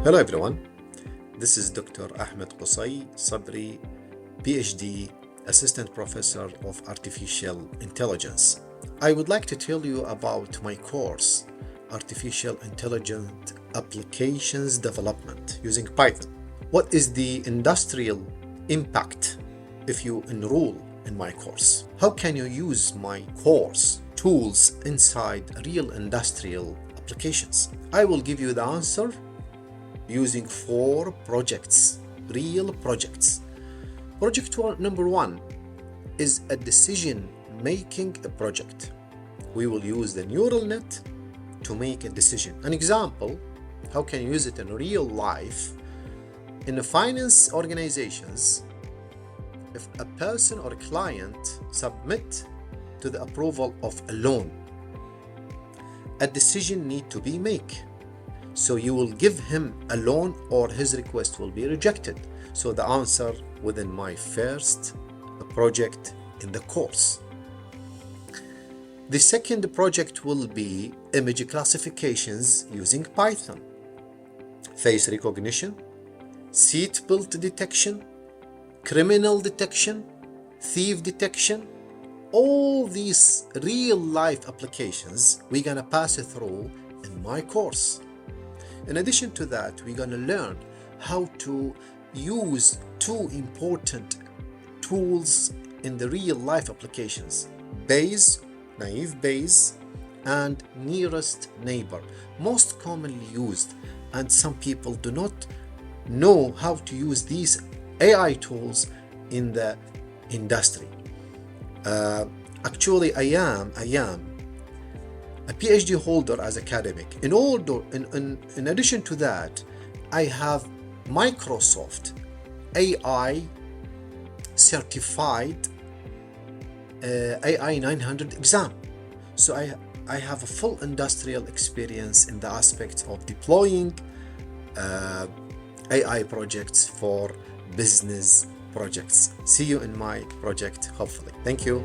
Hello everyone, this is Dr. Ahmed Qusay Sabri, PhD, Assistant Professor of Artificial Intelligence. I would like to tell you about my course, Artificial Intelligence Applications Development using Python. What is the industrial impact if you enroll in my course? How can you use my course tools inside real industrial applications? I will give you the answer using 4 projects, real projects. Number 1 is a decision-making project. We will use the neural net to make a decision. An example, how can you use it in real life? In the finance organizations, if a person or a client submit to the approval of a loan, a decision need to be made. So you will give him a loan or his request will be rejected. So the answer within my first project in the course. The second project will be image classifications using Python, face recognition, seat belt detection, criminal detection, thief detection. All these real life applications we're gonna pass it through in my course. In addition to that, we're going to learn how to use 2 important tools in the real life applications: Bayes, naive Bayes, and nearest neighbor, most commonly used, and some people do not know how to use these AI tools in the industry. Actually, I am a PhD holder as academic. In addition to that, I have Microsoft AI certified AI 900 exam. So I have a full industrial experience in the aspect of deploying AI projects for business projects. See you in my project, hopefully. Thank you.